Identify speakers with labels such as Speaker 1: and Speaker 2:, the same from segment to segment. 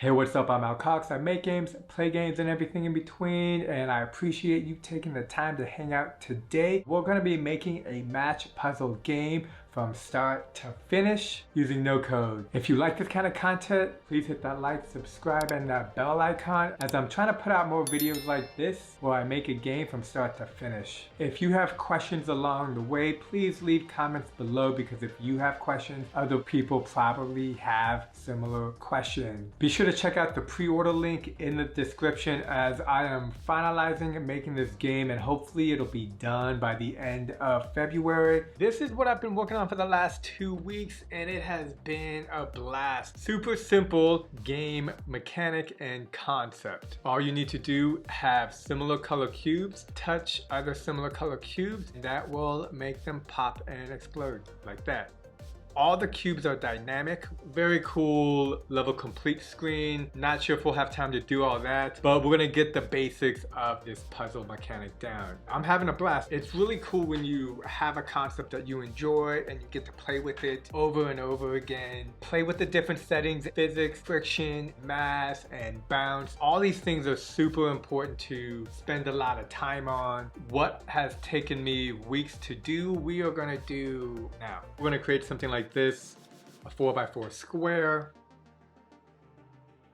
Speaker 1: Hey, what's up? I'm Al Cox. I make games, play games, and everything in between, and I appreciate you taking the time to hang out today. We're going to be making a match puzzle game from start to finish using no code. If you like this kind of content, please hit that like, subscribe, and that bell icon, as I'm trying to put out more videos like this where I make a game from start to finish. If you have questions along the way, please leave comments below, because if you have questions, other people probably have similar questions. Be sure to check out the pre-order link in the description, as I am finalizing and making this game, and hopefully it'll be done by the end of February. This is what I've been working on for the last 2 weeks, and it has been a blast. Super simple game mechanic and concept. All you need to do, have similar color cubes, touch other similar color cubes, and that will make them pop and explode like that. All the cubes are dynamic. Very cool level complete screen. Not sure if we'll have time to do all that, but we're gonna get the basics of this puzzle mechanic down. I'm having a blast. It's really cool when you have a concept that you enjoy and you get to play with it over and over again. Play with the different settings, physics, friction, mass, and bounce. All these things are super important to spend a lot of time on. What has taken me weeks to do, we are gonna do now. We're gonna create something like this, a 4x4 square.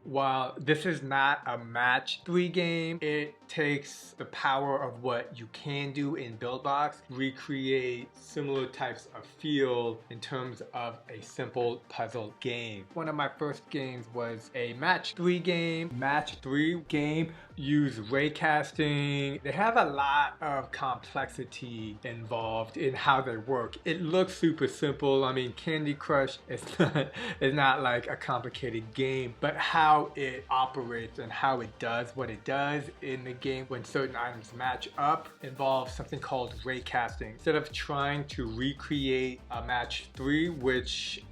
Speaker 1: While this is not a match 3 game, it takes the power of what you can do in Buildbox, recreate similar types of feel in terms of a simple puzzle game. One of my first games was a match 3 game. Use ray casting. They have a lot of complexity involved in how they work. It looks super simple. I mean, Candy Crush is not like a complicated game, but how it operates and how it does what it does in the game when certain items match up involves something called ray casting. Instead of trying to recreate a match 3, which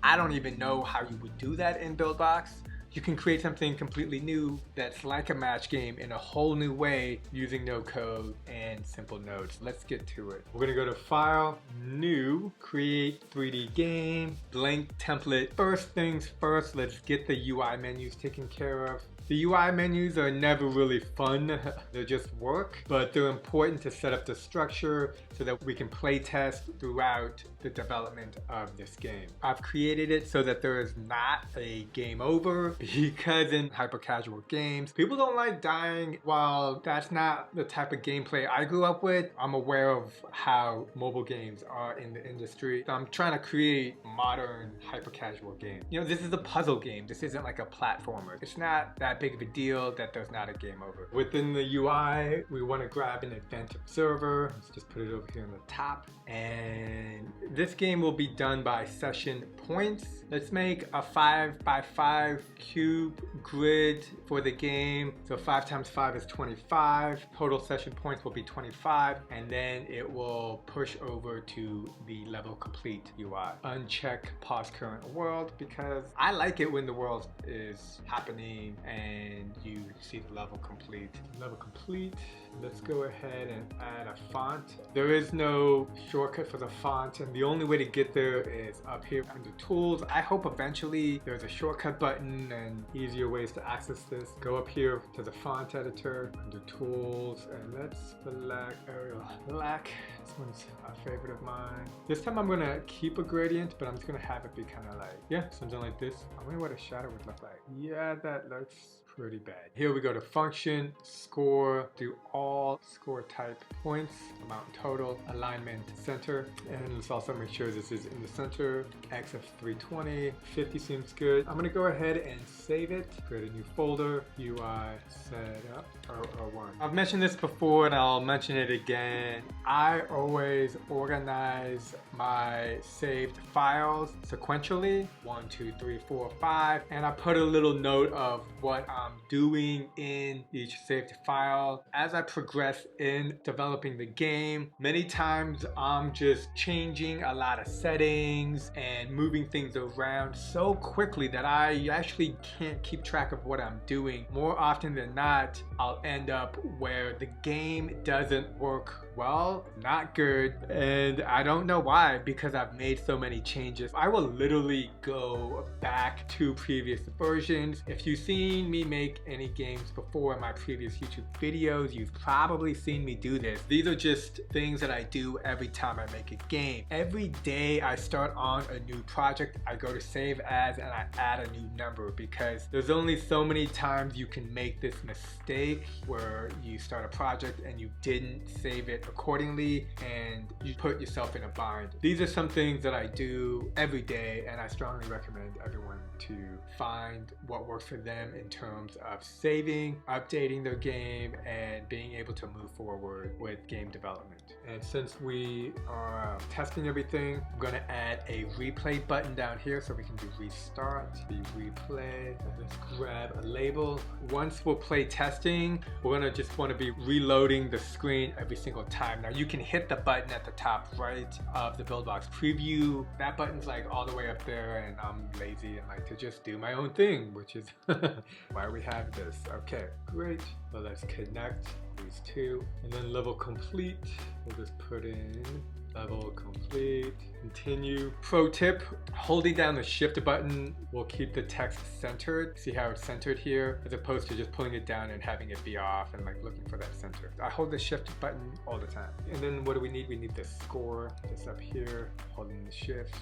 Speaker 1: I don't even know how you would do that in Buildbox, you can create something completely new that's like a match game in a whole new way using no code and simple nodes. Let's get to it. We're gonna go to File, New, Create 3D Game, Blank Template. First things first, let's get the UI menus taken care of. The UI menus are never really fun, they just work, but they're important to set up the structure so that we can play test throughout the development of this game. I've created it so that there is not a game over, because in hyper-casual games, people don't like dying. While that's not the type of gameplay I grew up with, I'm aware of how mobile games are in the industry. So I'm trying to create modern hyper-casual games. You know, this is a puzzle game. This isn't like a platformer. It's not that big of a deal that there's not a game over. Within the UI, we want to grab an event observer. Let's just put it over here on the top. And this game will be done by session points. Let's make a 5x5 cube grid for the game. So 5 times 5 is 25. Total session points will be 25. And then it will push over to the level complete UI. Uncheck pause current world, because I like it when the world is happening and you see the level complete. Level complete. Let's go ahead and add a font. There is no shortcut for the font, and the only way to get there is up here under tools. I hope eventually there's a shortcut button and easier ways to access this. Go up here to the font editor under tools, and let's select Arial Black. This one's a favorite of mine. This time I'm gonna keep a gradient, but I'm just gonna have it be kind of like, yeah, something like this. I wonder what a shadow would look like. Yeah, that looks pretty bad. Here we go to function, score, do all score type points, amount total, alignment, center, and let's also make sure this is in the center. X of 320, 50 seems good. I'm gonna go ahead and save it, create a new folder, UI setup 001. I've mentioned this before and I'll mention it again. I always organize my saved files sequentially, 1, 2, 3, 4, 5, and I put a little note of what I'm doing in each saved file. As I progress in developing the game, many times I'm just changing a lot of settings and moving things around so quickly that I actually can't keep track of what I'm doing. More often than not, I'll end up where the game doesn't work Well, not good, and I don't know why, because I've made so many changes. I will literally go back to previous versions. If you've seen me make any games before in my previous YouTube videos, you've probably seen me do this. These are just things that I do every time I make a game. Every day I start on a new project, I go to save as and I add a new number, because there's only so many times you can make this mistake where you start a project and you didn't save it accordingly and you put yourself in a bind. These are some things that I do every day, and I strongly recommend everyone to find what works for them in terms of saving, updating their game, and being able to move forward with game development. And since we are testing everything, I'm going to add a replay button down here so we can do restart, the replay. Let's grab a label. Once we're play testing, we're going to just want to be reloading the screen every single time. Now you can hit the button at the top right of the Buildbox preview. That button's like all the way up there, and I'm lazy and like to just do my own thing, which is why we have this. Okay, great. So let's connect these two, and then level complete. We'll just put in level complete, continue. Pro tip, holding down the shift button will keep the text centered. See how it's centered here, as opposed to just pulling it down and having it be off and like looking for that center. I hold the shift button all the time. And then what do we need? We need the score. This up here, holding the shift.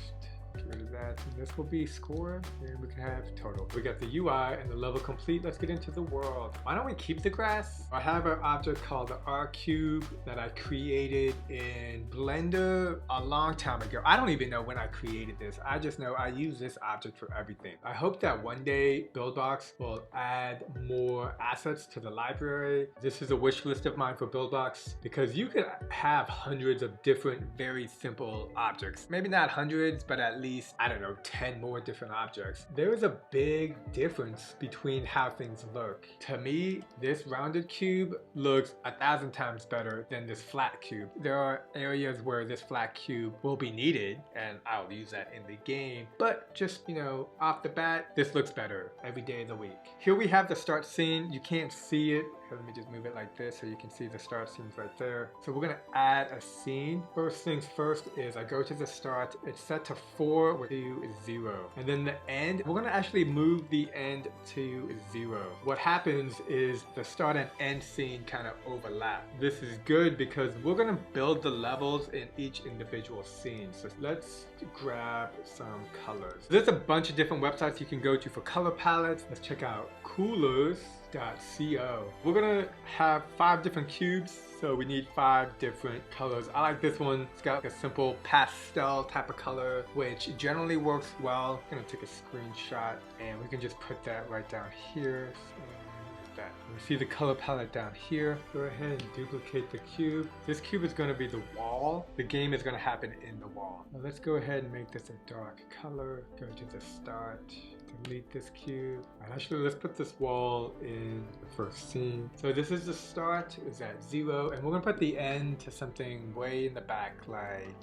Speaker 1: Get rid of that, and this will be score, and we can have total. We got the UI and the level complete. Let's get into the world. Why don't we keep the grass? I have an object called the R cube that I created in Blender a long time ago. I don't even know when I created this. I just know I use this object for everything. I hope that one day Buildbox will add more assets to the library. This is a wish list of mine for Buildbox, because you could have hundreds of different very simple objects. Maybe not hundreds, but at least, I don't know, 10 more different objects. There is a big difference between how things look. To me, this rounded cube looks 1,000 times better than this flat cube. There are areas where this flat cube will be needed, and I'll use that in the game, but just, you know, off the bat, this looks better every day of the week. Here we have the start scene. You can't see it. Let me just move it like this so you can see the start scenes right there. So we're gonna add a scene. First things first is I go to the start. It's set to 4 with 2 is 0. And then the end, we're gonna actually move the end to 0. What happens is the start and end scene kind of overlap. This is good because we're gonna build the levels in each individual scene. So let's grab some colors. There's a bunch of different websites you can go to for color palettes. Let's check out coolers.co. We're gonna have 5 different cubes, so we need 5 different colors. I like this one. It's got a simple pastel type of color, which generally works well. I'm gonna take a screenshot and we can just put that right down here. That. We see the color palette down here. Go ahead and duplicate the cube. This cube is going to be the wall. The game is going to happen in the wall. Now let's go ahead and make this a dark color. Go to the start. Delete this cube. Actually, let's put this wall in the first scene. So this is the start, is at 0, and we're going to put the end to something way in the back, like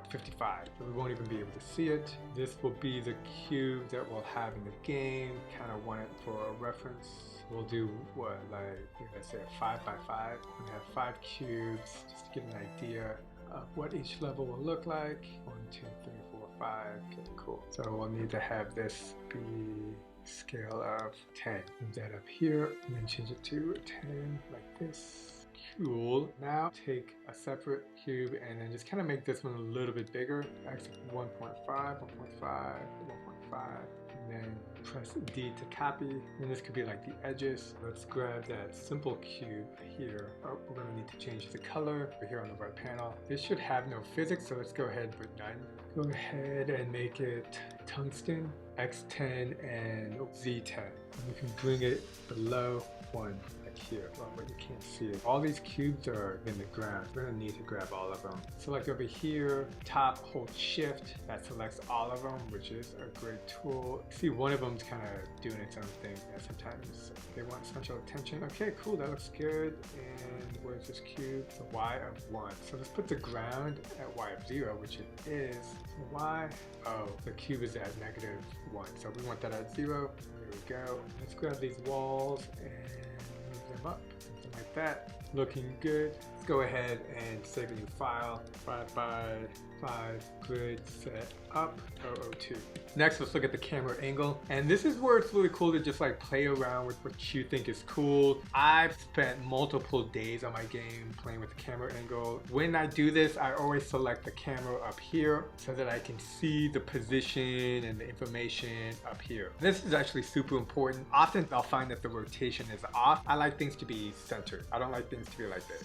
Speaker 1: 55, so we won't even be able to see it. This will be the cube that we'll have in the game. Kind of want it for a reference. We'll do what, like, let's say a 5 by 5. We have 5 cubes just to get an idea of what each level will look like. 1, 2, 3, 4, 5. Okay, cool. So we'll need to have this be scale of 10. Move that up here and then change it to 10 like this. Cool. Now take a separate cube and then just kind of make this one a little bit bigger. Actually 1.5, 1.5, 1.5, and then press D to copy. And this could be like the edges. Let's grab that simple cube here. Oh, we're going to need to change the color over here on the right panel. This should have no physics, so let's go ahead and put none. Go ahead and make it tungsten, X10 and Z10. And we can bring it below 1. Here, but you can't see it. All these cubes are in the ground. We're gonna need to grab all of them. Select over here, top, hold shift. That selects all of them, which is a great tool. See, one of them's kind of doing its own thing. And sometimes they want special attention. Okay, cool, that looks good. And where's this cube? The Y of 1. So let's put the ground at Y of 0, which it is. So Y, oh, the cube is at -1. So we want that at 0. There we go. Let's grab these walls and them up, something like that. looking good. Let's go ahead and save a new file. 5x5 grid set up 002. Next, let's look at the camera angle. And this is where it's really cool to just like play around with what you think is cool. I've spent multiple days on my game playing with the camera angle. When I do this, I always select the camera up here so that I can see the position and the information up here. This is actually super important. Often I'll find that the rotation is off. I like things to be centered. I don't like things to be like this.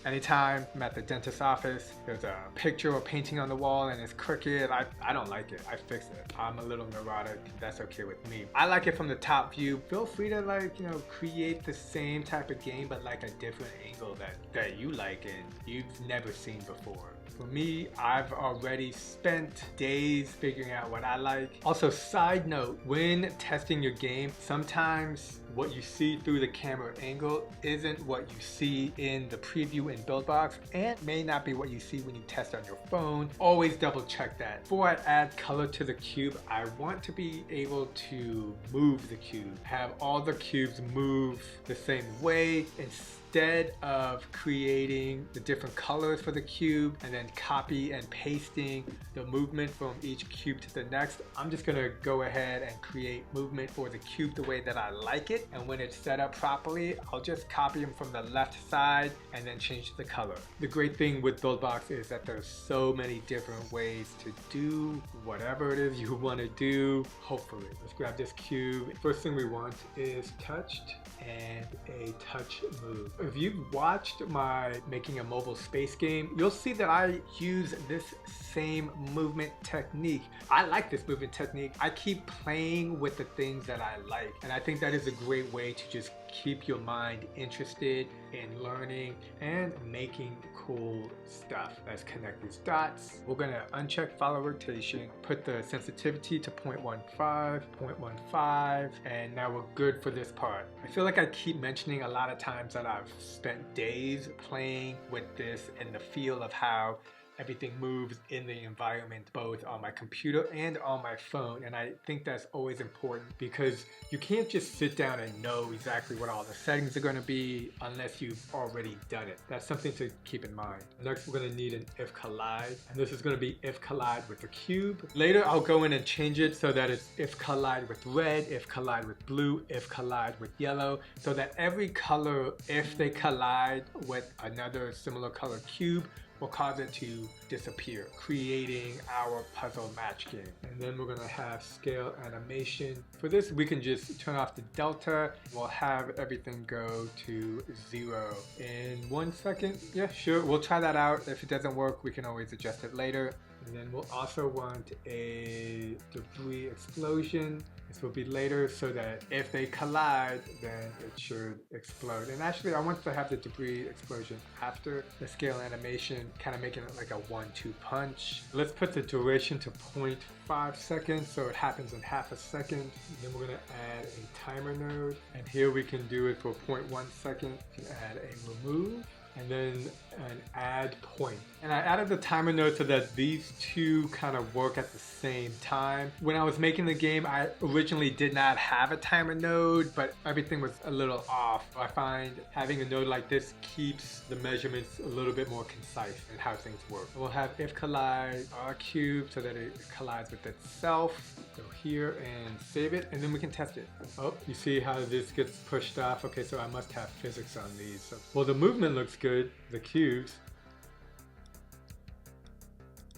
Speaker 1: Anytime I'm at the dentist's office, there's a picture or painting on the wall and it's crooked, I don't like it. I fix it. I'm a little neurotic. That's okay with me. I like it from the top view. Feel free to like, create the same type of game, but like a different angle that you like and you've never seen before. For me, I've already spent days figuring out what I like. Also, side note, when testing your game, sometimes what you see through the camera angle isn't what you see in the preview in Buildbox, and may not be what you see when you test on your phone. Always double check that. Before I add color to the cube, I want to be able to move the cube, have all the cubes move the same way instead of creating the different colors for the cube and then copy and pasting the movement from each cube to the next. I'm just gonna go ahead and create movement for the cube the way that I like it, and when it's set up properly, I'll just copy them from the left side and then change the color. The great thing with Buildbox is that there's so many different ways to do whatever it is you want to do. Hopefully, let's grab this cube. First thing we want is touched and a touch move. If you've watched my making a mobile space game, you'll see that I use this same movement technique. I like this movement technique. I keep playing with the things that I like, and I think that is a great way to just keep your mind interested in learning and making cool stuff. Let's connect these dots. We're gonna uncheck follow rotation, put the sensitivity to 0.15, 0.15, and now we're good for this part. I feel like I keep mentioning a lot of times that I've spent days playing with this and the feel of how everything moves in the environment, both on my computer and on my phone. And I think that's always important because you can't just sit down and know exactly what all the settings are going to be unless you've already done it. That's something to keep in mind. Next, we're going to need an if collide, and this is going to be if collide with the cube. Later, I'll go in and change it so that it's if collide with red, if collide with blue, if collide with yellow, so that every color, if they collide with another similar color cube, will cause it to disappear, creating our puzzle match game. And then we're gonna have scale animation. For this, we can just turn off the delta. We'll have everything go to 0 in 1 second. Yeah, sure, we'll try that out. If it doesn't work, we can always adjust it later. And then we'll also want a debris explosion. This will be later so that if they collide, then it should explode. And actually, I want to have the debris explosion after the scale animation, kind of making it like a 1-2 punch. Let's put the duration to 0.5 seconds so it happens in half a second. And then we're going to add a timer node. And here we can do it for 0.1 second. You can add a remove and then an add point. And I added the timer node so that these two kind of work at the same time. When I was making the game, I originally did not have a timer node, but everything was a little off. I find having a node like this keeps the measurements a little bit more concise in how things work. We'll have if collide our cube so that it collides with itself. Go here and save it, and then we can test it. Oh, you see how this gets pushed off? Okay, so I must have physics on these. So, well, the movement looks good, the cubes.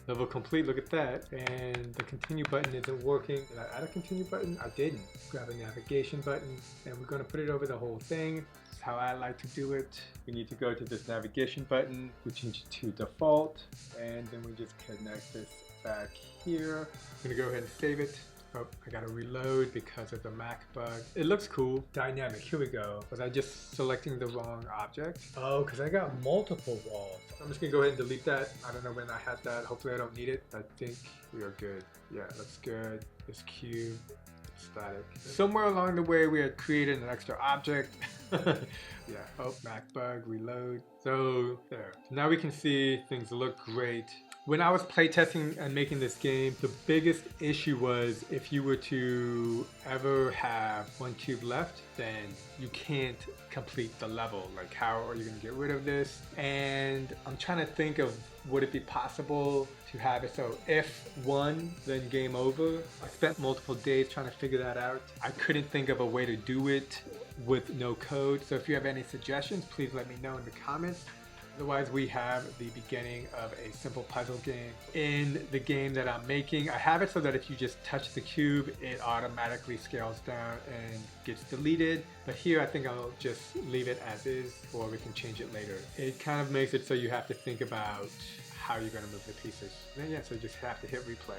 Speaker 1: Level complete, look at that. And the continue button isn't working. Did I add a continue button? I didn't. Grab a navigation button, and we're gonna put it over the whole thing. That's how I like to do it. We need to go to this navigation button. We change it to default, and then we just connect this back here. I'm gonna go ahead and save it. Oh, I gotta reload because of the Mac bug. It looks cool. Dynamic, here we go. Was I just selecting the wrong object? Oh, because I got multiple walls. I'm just gonna go ahead and delete that. I don't know when I had that. Hopefully I don't need it. I think we are good. Yeah, looks good. This cube, static. Somewhere along the way we had created an extra object. Yeah, oh, Mac bug, reload. So there. Now we can see things look great. When I was playtesting and making this game, the biggest issue was if you were to ever have one cube left, then you can't complete the level. Like, how are you gonna get rid of this? And I'm trying to think of, would it be possible to have it so if one, then game over? I spent multiple days trying to figure that out. I couldn't think of a way to do it with no code. So if you have any suggestions, please let me know in the comments. Otherwise, we have the beginning of a simple puzzle game. In the game that I'm making, I have it so that if you just touch the cube, it automatically scales down and gets deleted. But here, I think I'll just leave it as is, or we can change it later. It kind of makes it so you have to think about how you're going to move the pieces. And then, yeah, so you just have to hit replay.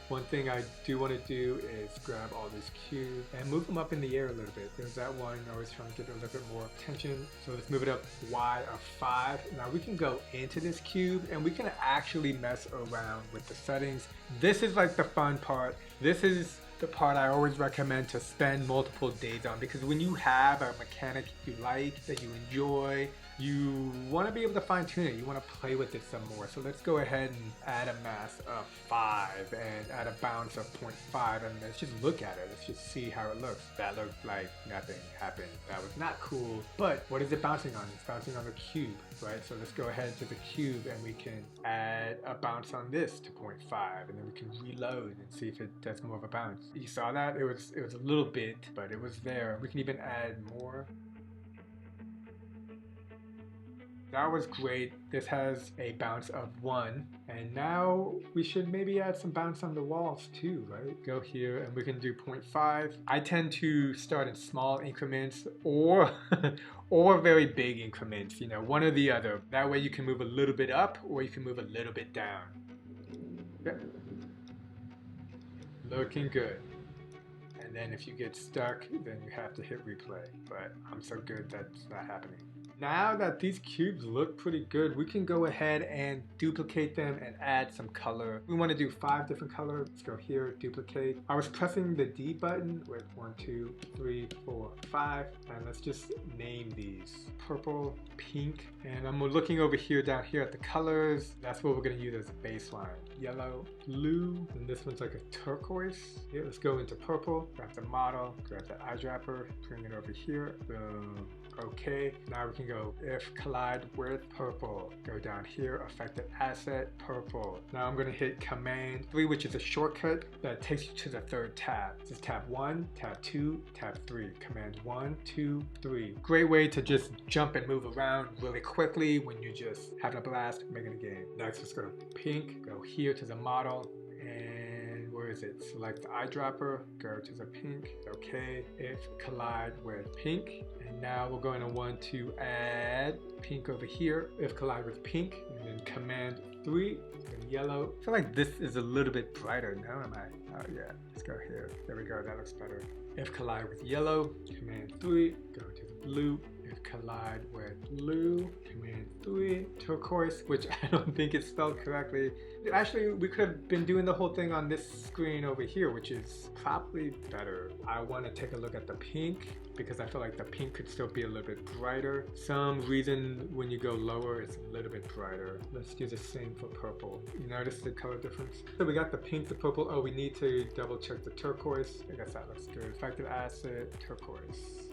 Speaker 1: One thing I do want to do is grab all these cubes and move them up in the air a little bit. There's that one, always trying to get a little bit more attention. So let's move it up Y of 5. Now we can go into this cube and we can actually mess around with the settings. This is like the fun part. This is the part I always recommend to spend multiple days on, because when you have a mechanic you like, that you enjoy, you want to be able to fine tune it. You want to play with it some more. So let's go ahead and add a mass of 5 and add a bounce of 0.5, and let's just look at it. Let's just see how it looks. That looked like nothing happened. That was not cool. But what is it bouncing on? It's bouncing on the cube, right? So let's go ahead to the cube and we can add a bounce on this to 0.5, and then we can reload and see if it does more of a bounce. You saw that? It was a little bit, but it was there. We can even add more. That was great. This has a bounce of 1, and now we should maybe add some bounce on the walls too, right? Go here and we can do 0.5. I tend to start in small increments or or very big increments, you know, one or the other. That way you can move a little bit up or you can move a little bit down. Yep. Looking good. And then if you get stuck, then you have to hit replay, but I'm so good that's not happening. Now that these cubes look pretty good, we can go ahead and duplicate them and add some color. We want to do 5 different colors. Let's go here, duplicate. I was pressing the D button with 1, 2, 3, 4, 5, and let's just name these purple, pink, and I'm looking over here, down here at the colors. That's what we're going to use as a baseline. Yellow, blue, and this one's like a turquoise. Here, let's go into purple, grab the model, grab the eyedropper, bring it over here, boom. Okay, now we can go if collide with purple. Go down here, affected asset, purple. Now I'm gonna hit Command 3, which is a shortcut that takes you to the 3rd tab. This is tab 1, tab 2, tab 3. Command 1, 2, 3. Great way to just jump and move around really quickly when you're just having a blast making a game. Next, let's go to pink, go here to the model, and where is it? Select the eyedropper, go to the pink, okay. If collide with pink, and now we're going to want to add pink over here. If collide with pink, and then Command 3, and yellow. I feel like this is a little bit brighter now, am I? Oh yeah, let's go here. There we go, that looks better. If collide with yellow, Command 3, go to the blue. If collide with blue, Command 3, turquoise, which I don't think is spelled correctly. Actually, we could have been doing the whole thing on this screen over here, which is probably better. I want to take a look at the pink because I feel like the pink could still be a little bit brighter. Some reason when you go lower, it's a little bit brighter. Let's do the same for purple. You notice the color difference? So we got the pink, the purple. Oh, we need to double check the turquoise. I guess that looks good. Affected asset, turquoise.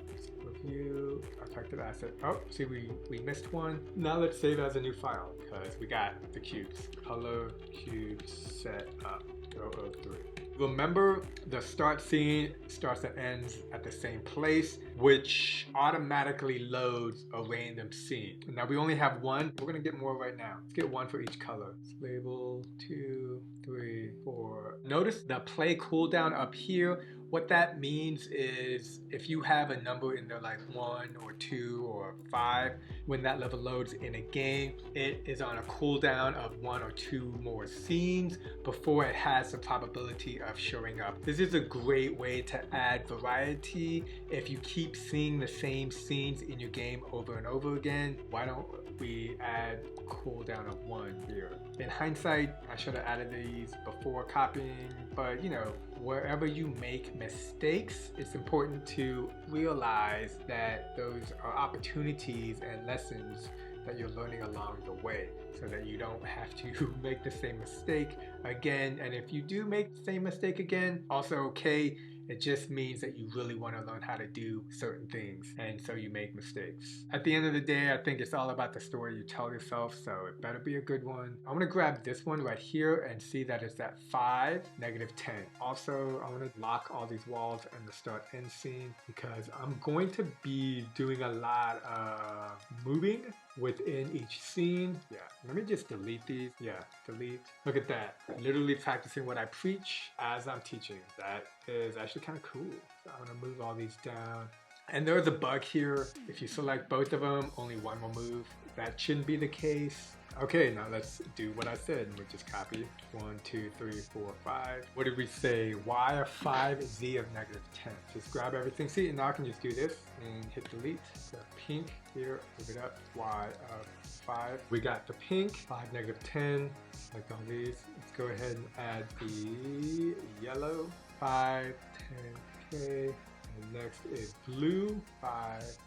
Speaker 1: Review, affected asset. Oh, see, we missed one. Now let's save as a new file because we got the cubes. Color cube set up 003. Remember, the start scene starts and ends at the same place, which automatically loads a random scene. Now we only have one. We're gonna get more right now. Let's get one for each color. Let's label 2, 3, 4. Notice the play cooldown up here. What that means is if you have a number in there like 1 or 2 or 5, when that level loads in a game, it is on a cooldown of 1 or 2 more scenes before it has the probability of showing up. This is a great way to add variety. If you keep seeing the same scenes in your game over and over again, why don't we add cooldown of 1 here? In hindsight, I should have added these before copying, but you know, wherever you make mistakes, it's important to realize that those are opportunities and lessons that you're learning along the way so that you don't have to make the same mistake again. And if you do make the same mistake again, also okay. It just means that you really want to learn how to do certain things, and so you make mistakes. At the end of the day, I think it's all about the story you tell yourself, so it better be a good one. I'm going to grab this one right here and see that it's at 5, -10. Also, I want to lock all these walls in the start end scene because I'm going to be doing a lot of moving within each scene. Yeah, let me just delete these. Yeah, delete. Look at that. Literally practicing what I preach as I'm teaching. That is actually kind of cool. So I'm gonna move all these down. And there's a bug here. If you select both of them, only one will move. That shouldn't be the case. Okay, now let's do what I said. We just copy 1, 2, 3, 4, 5. What did we say? Y of 5, Z of -10. Just grab everything. See, now I can just do this and hit delete. The pink here, move it up. Y of 5. We got the pink, 5, -10. Like all these. Let's go ahead and add the yellow, 5, 10, okay. And next is blue, 5,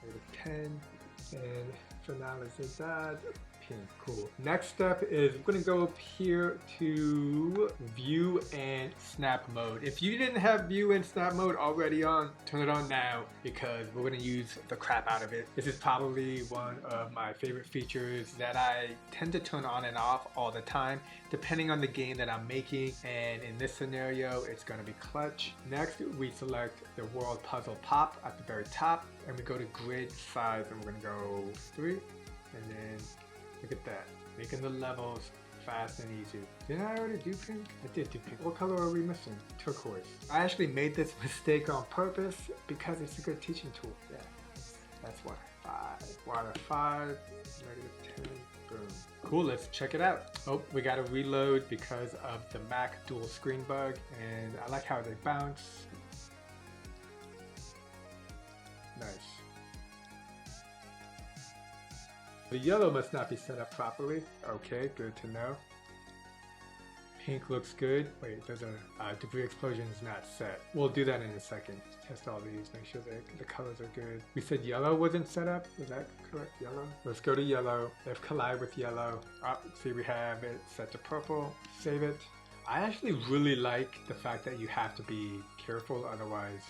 Speaker 1: -10. And finalizar pink. Cool. Next step is we're going to go up here to view and snap mode. If you didn't have view and snap mode already on, turn it on now because we're going to use the crap out of it. This is probably one of my favorite features that I tend to turn on and off all the time depending on the game that I'm making, and in this scenario it's going to be clutch. Next we select the world puzzle pop at the very top and we go to grid size and we're going to go 3 and then look at that, making the levels fast and easy. Didn't I already do pink? I did do pink. What color are we missing? Turquoise. I actually made this mistake on purpose because it's a good teaching tool. Yeah, that's why. 5. Water 5, -10, boom. Cool, let's check it out. Oh, we gotta reload because of the Mac dual screen bug, and I like how they bounce. Nice. The yellow must not be set up properly. Okay, good to know. Pink looks good. Wait, there's a debris explosion is not set. We'll do that in a second. Test all these, make sure the colors are good. We said yellow wasn't set up. Is that correct? Yellow? Let's go to yellow. If collide with yellow. See, we have it set to purple. Save it. I actually really like the fact that you have to be careful, otherwise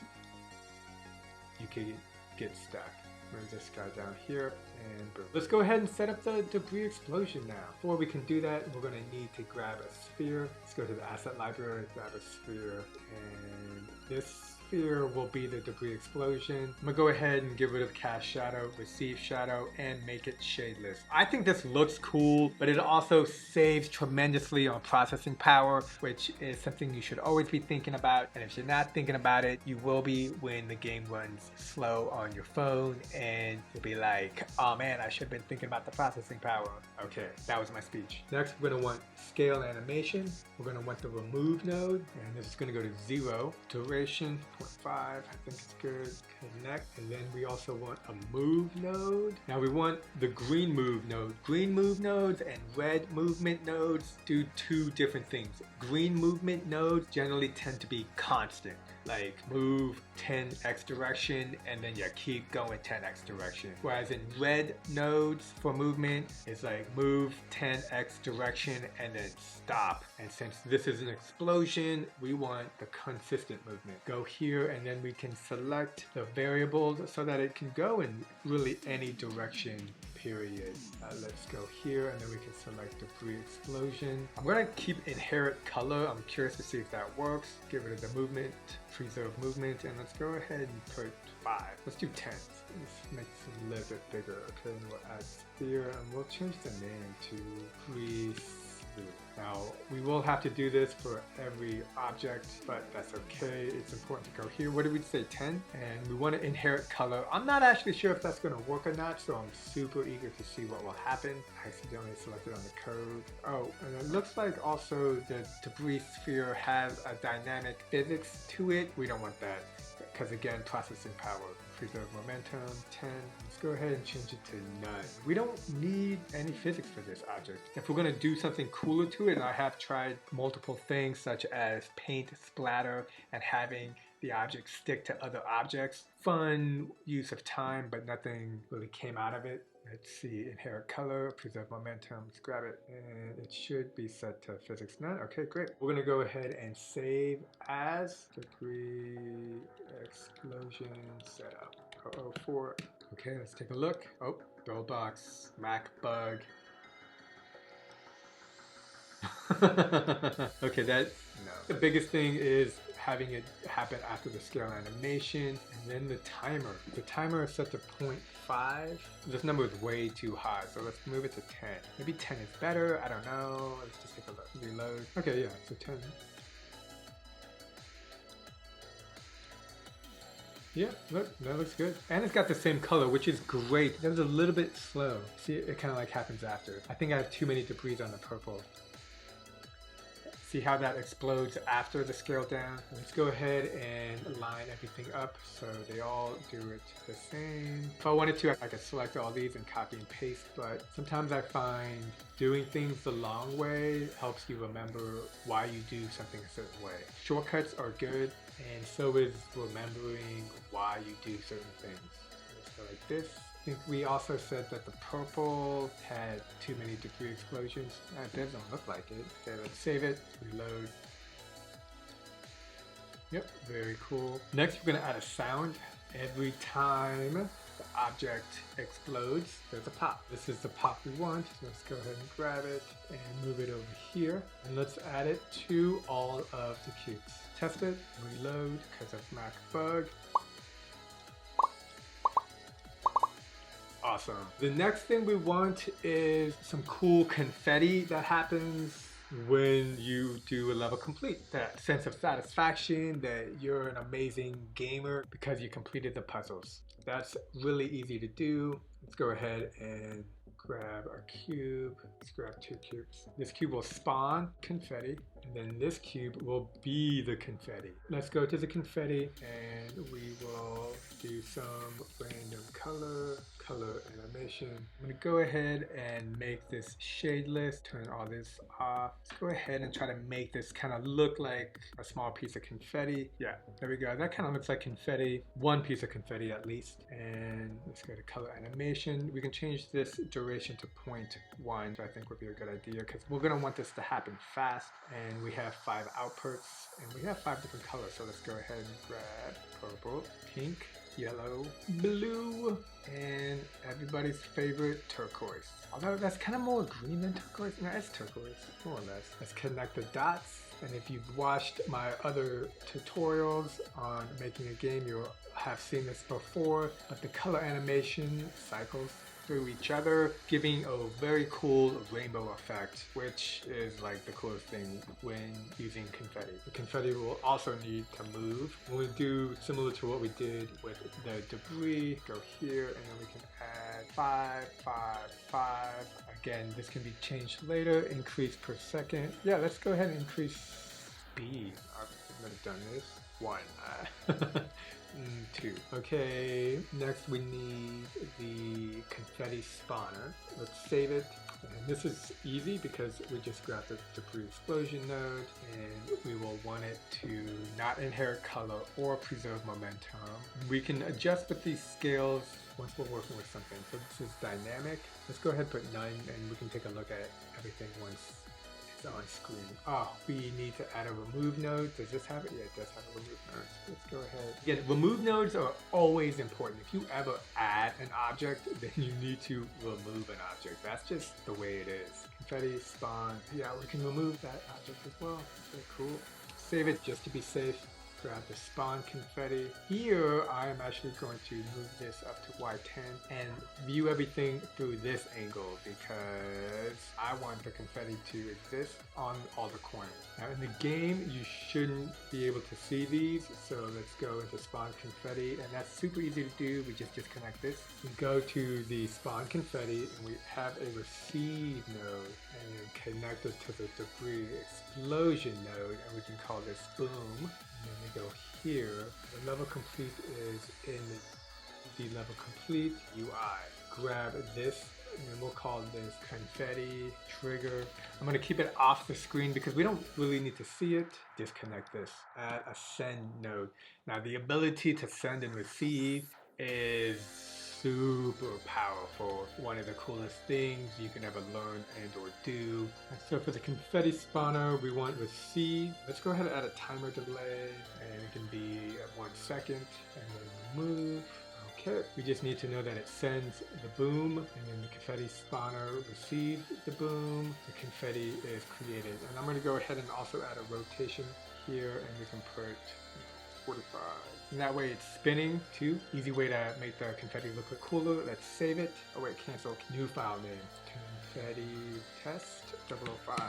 Speaker 1: you could get stuck. Move this guy down here and boom. Let's go ahead and set up the debris explosion now. Before we can do that, we're going to need to grab a sphere. Let's go to the asset library, grab a sphere, and this sphere will be the debris explosion. I'm going to go ahead and get rid of cast shadow, receive shadow, and make it shadeless. I think this looks cool, but it also saves tremendously on processing power, which is something you should always be thinking about. And if you're not thinking about it, you will be when the game runs slow on your phone and you'll be like, oh man, I should have been thinking about the processing power. Okay, that was my speech. Next, we're going to want scale animation. We're going to want the remove node, and this is going to go to 0. Duration, 0.5, I think it's good. Connect, and then we also want a move node. Now we want the green move node. Green move nodes and red movement nodes do two different things. Green movement nodes generally tend to be constant, like move 10x direction and then you keep going 10x direction. Whereas in red nodes for movement, it's like move 10x direction and then stop. And since this is an explosion, we want the consistent movement. Go here and then we can select the variables so that it can go in really any direction, period. Let's go here and then we can select debris explosion. I'm going to keep inherit color. I'm curious to see if that works. Get rid of the movement, preserve movement, and let's go ahead and put 5. Let's do 10. Let's make this a little bit bigger. Okay, and we'll add sphere and we'll change the name to freeze. Now, we will have to do this for every object, but that's okay. It's important to go here. What did we say, 10? And we want to inherit color. I'm not actually sure if that's going to work or not, so I'm super eager to see what will happen. I accidentally selected on the code. Oh, and it looks like also the debris sphere has a dynamic physics to it. We don't want that because, again, processing power. Preserve momentum, 10. Let's go ahead and change it to none. We don't need any physics for this object. If we're going to do something cooler to it, and I have tried multiple things such as paint splatter and having the objects stick to other objects. Fun use of time, but nothing really came out of it. Let's see, inherit color, preserve momentum, let's grab it, and it should be set to physics none. Okay, great. We're gonna go ahead and save as degree explosion setup 004. Okay, let's take a look. Oh, Buildbox, Mac bug. Okay, no. The biggest thing is having it happen after the scale animation, and then the timer. The timer is set to 0.5. This number is way too high, so let's move it to 10. Maybe 10 is better, I don't know. Let's just take a look. Reload. Okay, yeah, so 10. Yeah, look, that looks good. And it's got the same color, which is great. That was a little bit slow. See, it kind of like happens after. I think I have too many debris on the purple. See how that explodes after the scale down? Let's go ahead and line everything up so they all do it the same. If I wanted to, I could select all these and copy and paste, but sometimes I find doing things the long way helps you remember why you do something a certain way. Shortcuts are good, and so is remembering why you do certain things. Let's go like this. I think we also said that the purple had too many debris explosions. That doesn't look like it. Okay, let's save it, reload. Yep, very cool. Next, we're gonna add a sound. Every time the object explodes, there's a pop. This is the pop we want, so let's go ahead and grab it and move it over here. And let's add it to all of the cubes. Test it, reload, because of Mac bug. Awesome. The next thing we want is some cool confetti that happens when you do a level complete. That sense of satisfaction that you're an amazing gamer because you completed the puzzles. That's really easy to do. Let's go ahead and grab our cube. Let's grab 2 cubes. This cube will spawn confetti, and then this cube will be the confetti. Let's go to the confetti, and we will do some random color animation. I'm gonna go ahead and make this shadeless, turn all this off. Let's go ahead and try to make this kind of look like a small piece of confetti. Yeah, there we go. That kind of looks like confetti. One piece of confetti at least. And let's go to color animation. We can change this duration to 0.1, which I think would be a good idea because we're gonna want this to happen fast. And we have 5 outputs and we have 5 different colors. So let's go ahead and grab purple, pink, yellow, blue, and everybody's favorite turquoise. Although that's kind of more green than turquoise. No, it's turquoise, more or less. Let's connect the dots. And if you've watched my other tutorials on making a game, you'll have seen this before. But the color animation cycles through each other, giving a very cool rainbow effect, which is like the coolest thing when using confetti. The confetti will also need to move. We'll do similar to what we did with the debris. Go here, and then we can add 5, 5, 5. Again, this can be changed later. Increase per second. Yeah, let's go ahead and increase speed. I've never done this. 1. 2. Okay, next we need the confetti spawner. Let's save it. And this is easy because we just grabbed the debris explosion node, and we will want it to not inherit color or preserve momentum. We can adjust with these scales once we're working with something. So this is dynamic. Let's go ahead and put 9, and we can take a look at everything once on screen. Oh, we need to add a remove node. Does this have it? Yeah, it does have a remove node. Let's go ahead. Again, remove nodes are always important. If you ever add an object, then you need to remove an object. That's just the way it is. Confetti, spawn. Yeah, we can remove that object as well. Very cool. Save it just to be safe. Grab the spawn confetti. Here, I'm actually going to move this up to Y10 and view everything through this angle because I want the confetti to exist on all the corners. Now in the game, you shouldn't be able to see these, so let's go into spawn confetti, and that's super easy to do. We just disconnect this. We go to the spawn confetti, and we have a receive node, and connect it to the debris explosion node, and we can call this boom. And then we go here. The level complete is in easy level complete, UI. Grab this, and we'll call this confetti trigger. I'm going to keep it off the screen because we don't really need to see it. Disconnect this. Add a send node. Now the ability to send and receive is super powerful. One of the coolest things you can ever learn and or do. And so for the confetti spawner, we want receive. Let's go ahead and add a timer delay, and it can be at 1 second, and then move. Okay, we just need to know that it sends the boom, and then the confetti spawner receives the boom. The confetti is created. And I'm going to go ahead and also add a rotation here, and we can put 45. And that way it's spinning too. Easy way to make the confetti look cooler. Let's save it. Oh wait, cancel. New file name. Confetti test 005.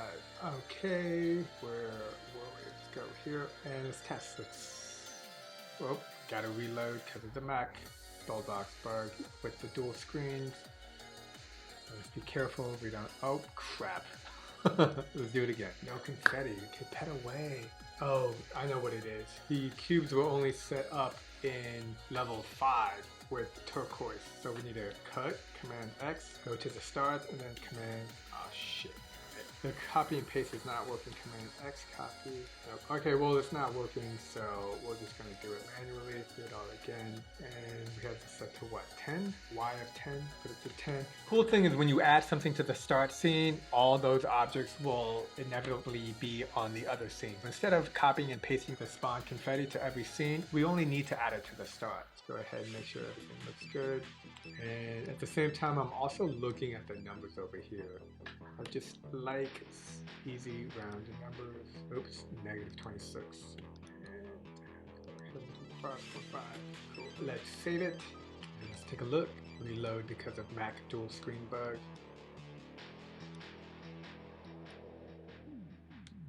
Speaker 1: Okay, let's go here and let's test. Well, gotta reload because of the Mac. Buildbox bug with the dual screens. Let's be careful we don't. Oh crap. Let's do it again. No confetti. Take that away. Oh, I know what it is. The cubes were only set up in level 5 with turquoise. So we need to cut, Command X, go to the start, and then Command, oh shit. The copy and paste is not working. Command X copy. Nope. Okay, well it's not working, so we're just gonna do it manually. Do it all again, and we have to set to what? 10? Y of 10. Put it to 10. Cool thing is when you add something to the start scene, all those objects will inevitably be on the other scene. Instead of copying and pasting the spawn confetti to every scene, we only need to add it to the start. Let's go ahead and make sure everything looks good. And at the same time, I'm also looking at the numbers over here. I just like easy rounded numbers. Oops, negative 26. And 5.5. Cool. Let's save it. And let's take a look. Reload because of Mac dual screen bug.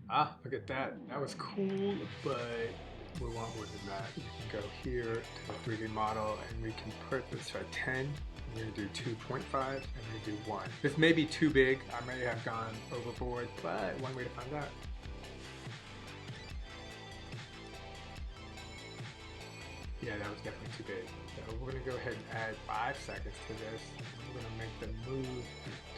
Speaker 1: Ah, look at that. That was cool, but we want more than that. You can go here to the 3D model and we can put this at 10. We're going to do 2.5 and we're going to do 1. This may be too big. I may have gone overboard, but one way to find out. Yeah, that was definitely too big. So we're going to go ahead and add 5 seconds to this. We're going to make the move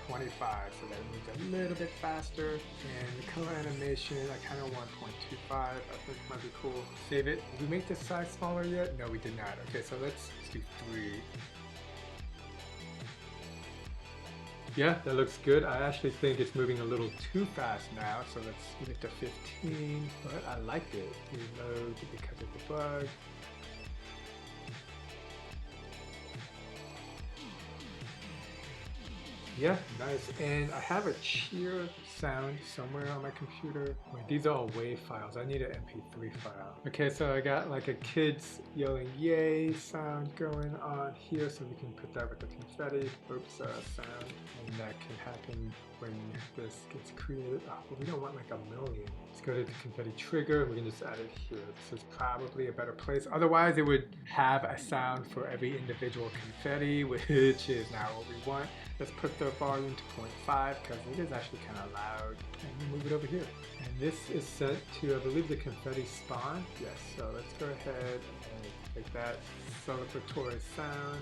Speaker 1: 25 so that it moves a little bit faster. And the color animation, I kind of want 0.25. I think it might be cool. Save it. Did we make this size smaller yet? No, we did not. Okay, so let's do 3. Yeah, that looks good. I actually think it's moving a little too fast now, so let's get it to 15. But I like it. Reload because of the bug. Yeah, nice. And I have a cheer sound somewhere on my computer. Wait, these are all WAV files. I need an MP3 file. Okay, so I got like a kids yelling yay sound going on here, so we can put that with the confetti. Oops, sound. And that can happen when this gets created. Oh, but we don't want like a million. Let's go to the confetti trigger. We can just add it here. This is probably a better place. Otherwise, it would have a sound for every individual confetti, which is not what we want. Let's put the volume to 0.5 because it is actually kind of loud. And move it over here. And this is set to, I believe, the confetti spawn. Yes, so let's go ahead and take that celebratory sound.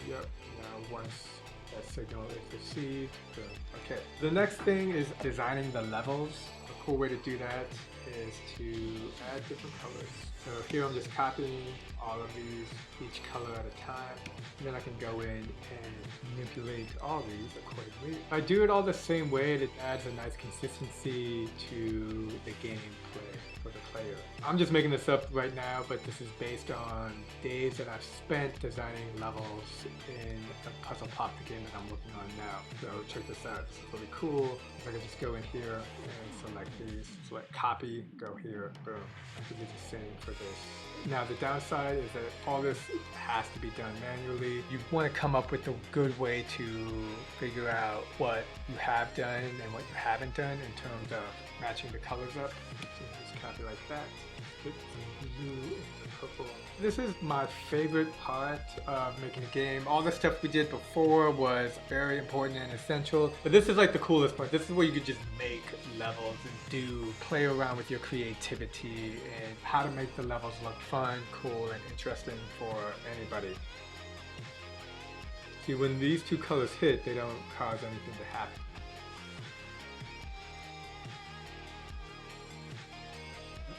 Speaker 1: Yep, now once that signal is received, boom. Okay. The next thing is designing the levels. A cool way to do that is to add different colors. So here I'm just copying all of these, each color at a time. And then I can go in and manipulate all these accordingly. If I do it all the same way, it adds a nice consistency to the gameplay for the player. I'm just making this up right now, but this is based on days that I've spent designing levels in a puzzle pop the game that I'm working on now. So check this out, this is really cool. If I can just go in here and select these, select copy, go here, boom. I can do the same for this. Now the downside is that all this has to be done manually. You want to come up with a good way to figure out what you have done and what you haven't done in terms of matching the colors up. So just copy like that. Put some blue and purple. This is my favorite part of making a game. All the stuff we did before was very important and essential, but this is like the coolest part. This is where you could just make levels and play around with your creativity and how to make the levels look fun, cool, and interesting for anybody. See, when these two colors hit, they don't cause anything to happen.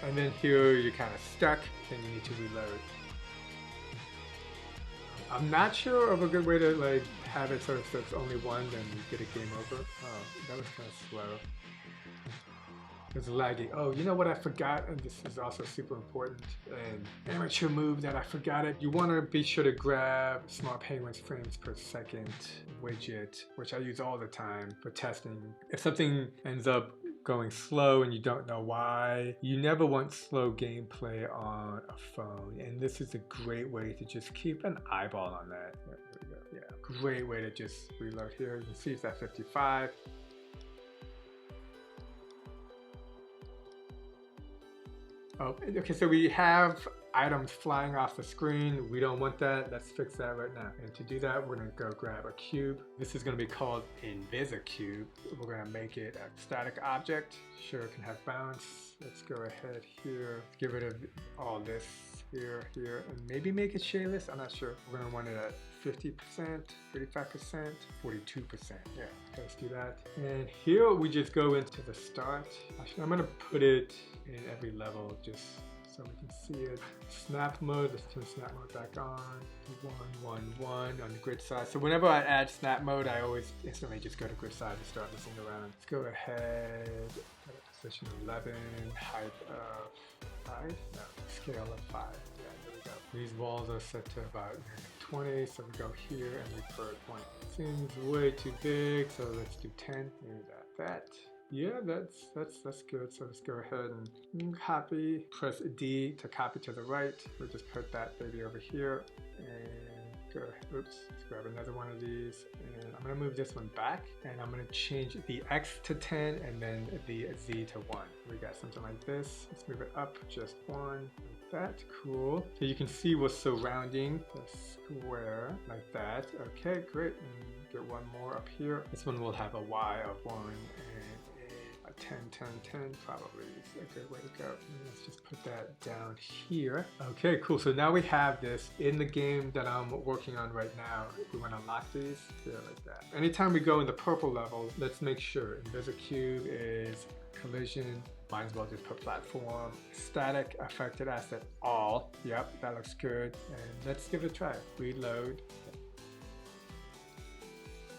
Speaker 1: And then here you're kind of stuck and you need to reload. I'm not sure of a good way to like have it so it's only one, then you get a game over. Oh, that was kind of slow. It's lagging. Oh, you know what I forgot? And this is also super important. An amateur move that I forgot it. You want to be sure to grab Smart Penguin's frames per second widget, which I use all the time for testing. If something ends up going slow and you don't know why, you never want slow gameplay on a phone, and this is a great way to just keep an eyeball on that. There we go. Yeah, great way to just reload here. You can see it's at 55. Oh, okay, so we have items flying off the screen. We don't want that. Let's fix that right now. And to do that, we're gonna go grab a cube. This is gonna be called InvisiCube. We're gonna make it a static object. Sure, it can have bounce. Let's go ahead here. Get rid of all this here, and maybe make it shadeless. I'm not sure. We're gonna want it at 50%, 35%, 42%. Yeah, let's do that. And here we just go into the start. Actually, I'm gonna put it in every level just so we can see it. Snap mode, let's turn snap mode back on. 1, 1, 1 on the grid size. So whenever I add snap mode, I always instantly just go to grid size and start messing around. Let's go ahead, position 11, height of 5, no, scale of 5. Yeah, there we go. These walls are set to about 20, so we go here and we put 1. Seems way too big, so let's do 10. Maybe that. Yeah, that's good. So let's go ahead and copy. Press D to copy to the right. We'll just put that baby over here and go. Oops. Let's grab another one of these, and I'm gonna move this one back, and I'm gonna change the X to 10 and then the Z to 1. We got something like this. Let's move it up just 1. Like that. Cool. So you can see what's surrounding the square like that. Okay, great. And get one more up here. This one will have a Y of 1 and 10, 10, 10 probably is a good way to go. Let's just put that down here. Okay, cool. So now we have this in the game that I'm working on right now. We want to lock these, yeah, like that. Anytime we go in the purple level, let's make sure InvisiCube is collision. Might as well just put platform, static, affected asset, all. Yep, that looks good. And let's give it a try. Reload.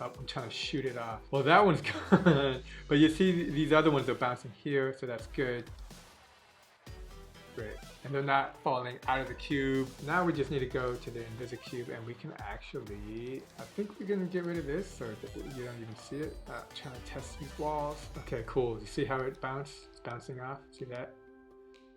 Speaker 1: Oh, I'm trying to shoot it off. Well, that one's gone. But you see these other ones are bouncing here, so that's good. Great. And they're not falling out of the cube. Now we just need to go to the InvisiCube and we can actually, I think we're gonna get rid of this so that you don't even see it. Trying to test these walls. Okay, cool. You see how it bounced? It's bouncing off. See that?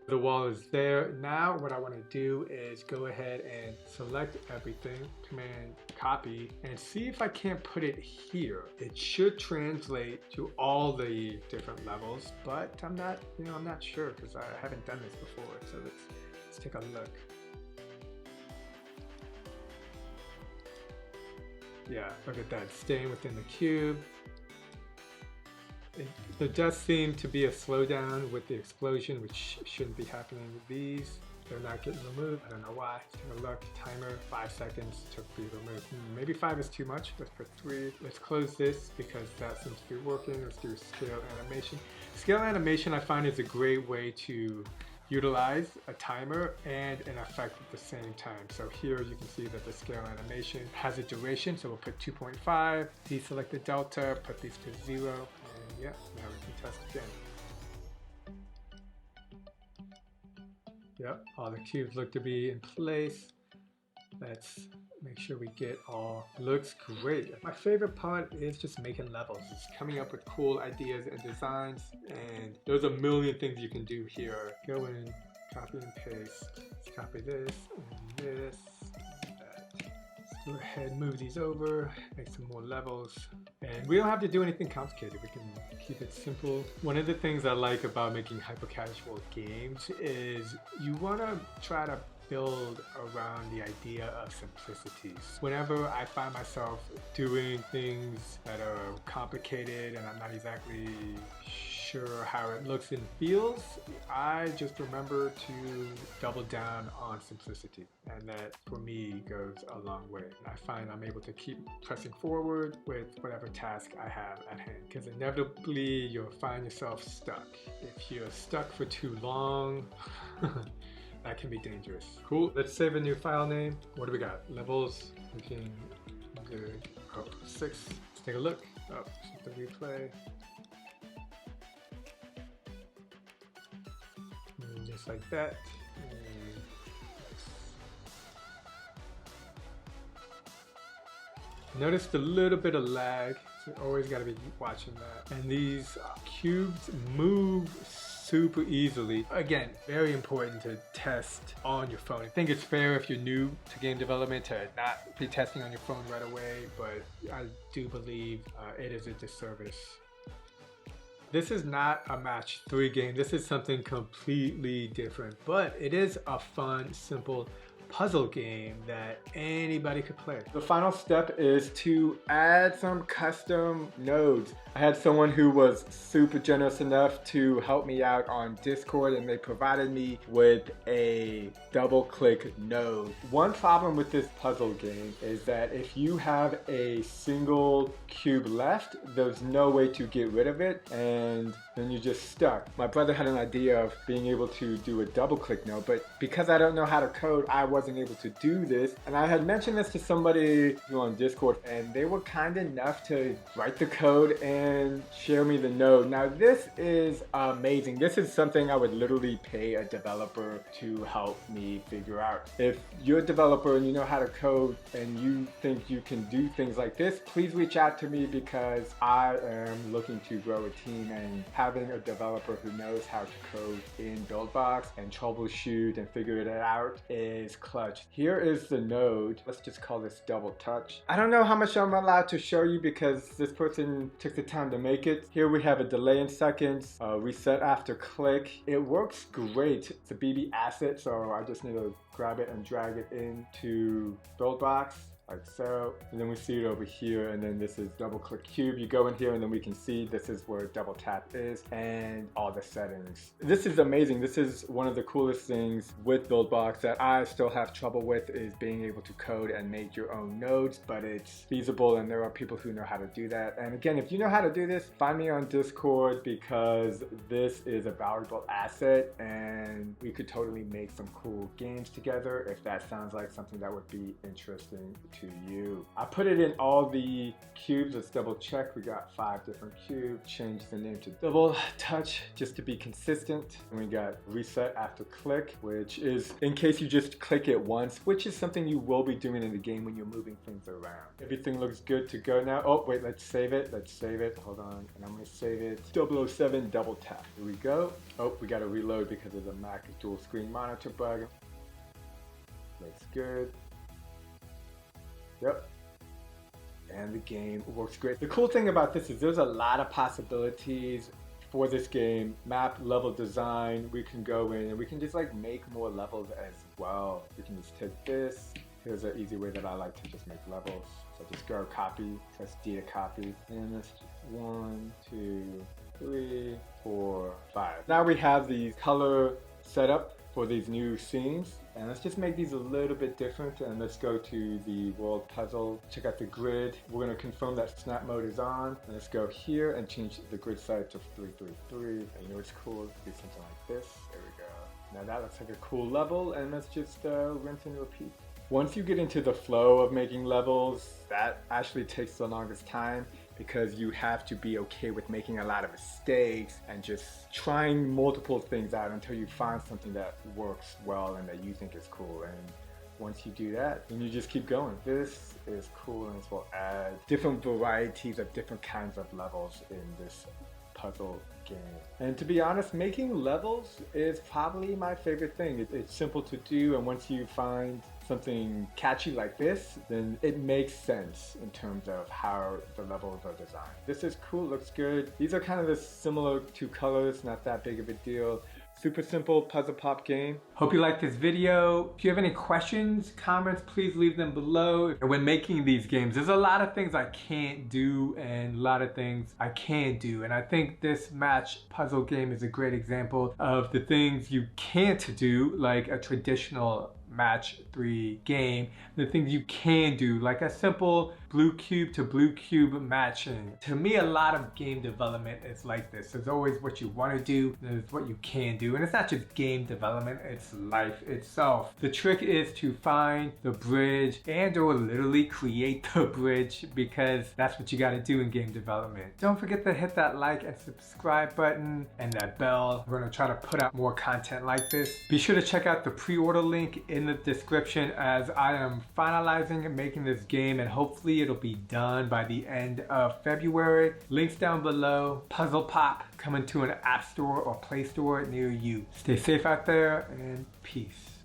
Speaker 1: The wall is there. Now what I want to do is go ahead and select everything, command copy, and see if I can't put it here. It should translate to all the different levels, but I'm not sure because I haven't done this before. So let's take a look. Yeah, look at that, staying within the cube. There does seem to be a slowdown with the explosion, which shouldn't be happening with these. They're not getting removed. I don't know why. Let's take a look. Timer, 5 seconds to be removed. Maybe 5 is too much. Let's put 3. Let's close this because that seems to be working. Let's do scale animation. Scale animation I find is a great way to utilize a timer and an effect at the same time. So here you can see that the scale animation has a duration. So we'll put 2.5, deselect the delta, put these to 0. Yeah, now we can test again. Yep, all the cubes look to be in place. Let's make sure we get all. Looks great. My favorite part is just making levels. It's coming up with cool ideas and designs, and there's a million things you can do here. Go in, copy and paste. Let's copy this and this and that. Let's go ahead and move these over, make some more levels. And we don't have to do anything complicated. We can keep it simple. One of the things I like about making hyper-casual games is you want to try to build around the idea of simplicities. Whenever I find myself doing things that are complicated and I'm not exactly sure how it looks and feels, I just remember to double down on simplicity, and that for me goes a long way. And I find I'm able to keep pressing forward with whatever task I have at hand, because inevitably you'll find yourself stuck. If you're stuck for too long, that can be dangerous. Cool, let's save a new file name. What do we got? Levels, looking good. Oh, 6, let's take a look. Oh, the replay. And just like that. Noticed a little bit of lag, so you always got to be watching that. And these cubes move super easily. Again, very important to test on your phone. I think it's fair if you're new to game development to not be testing on your phone right away, but I do believe it is a disservice. This is not a match 3 game. This is something completely different, but it is a fun, simple puzzle game that anybody could play. The final step is to add some custom nodes. I had someone who was super generous enough to help me out on Discord, and they provided me with a double-click node. One problem with this puzzle game is that if you have a single cube left, there's no way to get rid of it, and then you're just stuck. My brother had an idea of being able to do a double-click node, but because I don't know how to code, I wasn't able to do this. And I had mentioned this to somebody on Discord, and they were kind enough to write the code and share me the node. Now this is amazing. This is something I would literally pay a developer to help me figure out. If you're a developer and you know how to code and you think you can do things like this, please reach out to me, because I am looking to grow a team, and having a developer who knows how to code in Buildbox and troubleshoot and figure it out is clutch. Here is the node. Let's just call this double touch. I don't know how much I'm allowed to show you because this person took the time to make it. Here we have a delay in seconds, reset after click. It works great. It's a BB asset, so I just need to grab it and drag it into Buildbox, like so. And then we see it over here, and then this is double click cube. You go in here and then we can see this is where double tap is and all the settings. This is amazing. This is one of the coolest things with Buildbox that I still have trouble with, is being able to code and make your own nodes, but it's feasible and there are people who know how to do that. And again, if you know how to do this, find me on Discord, because this is a valuable asset and we could totally make some cool games together if that sounds like something that would be interesting to you. I put it in all the cubes. Let's double check. We got 5 different cubes. Change the name to double touch just to be consistent. And we got reset after click, which is in case you just click it once, which is something you will be doing in the game when you're moving things around. Everything looks good to go now. Oh wait, let's save it. Let's save it. Hold on. And I'm going to save it. 007 double tap. Here we go. Oh, we got to reload because of the Mac dual screen monitor bug. Looks good. Yep. And the game works great. The cool thing about this is there's a lot of possibilities for this game. Map, level design, we can go in and we can just like make more levels as well. We can just take this. Here's an easy way that I like to just make levels. So just go copy, press D to copy. And that's 1, 2, 3, 4, 5. Now we have the color setup for these new scenes, and let's just make these a little bit different, and let's go to the world puzzle, check out the grid. We're going to confirm that snap mode is on, and let's go here and change the grid size to 333. And you know what's cool? Do something like this. There we go. Now that looks like a cool level, and let's just rinse and repeat. Once you get into the flow of making levels, that actually takes the longest time, because you have to be okay with making a lot of mistakes and just trying multiple things out until you find something that works well and that you think is cool. And once you do that, then you just keep going. This is cool, and this will add different varieties of different kinds of levels in this puzzle game. And to be honest, making levels is probably my favorite thing. It's simple to do, and once you find something catchy like this, then it makes sense in terms of how the levels are designed. This is cool, looks good. These are kind of the similar two colors, not that big of a deal. Super simple puzzle pop game. Hope you liked this video. If you have any questions, comments, please leave them below. When making these games, there's a lot of things I can't do and a lot of things I can do. And I think this match puzzle game is a great example of the things you can't do, like a traditional match 3 game, the things you can do, like a simple blue cube to blue cube matching. To me, a lot of game development is like this. There's always what you want to do, there's what you can do, and it's not just game development, it's life itself. The trick is to find the bridge and or literally create the bridge, because that's what you got to do in game development. Don't forget to hit that like and subscribe button and that bell. We're going to try to put out more content like this. Be sure to check out the pre-order link in the description, as I am finalizing and making this game, and hopefully it'll be done by the end of February. Links down below. Puzzle Pop coming to an app store or play store near you. Stay safe out there and peace.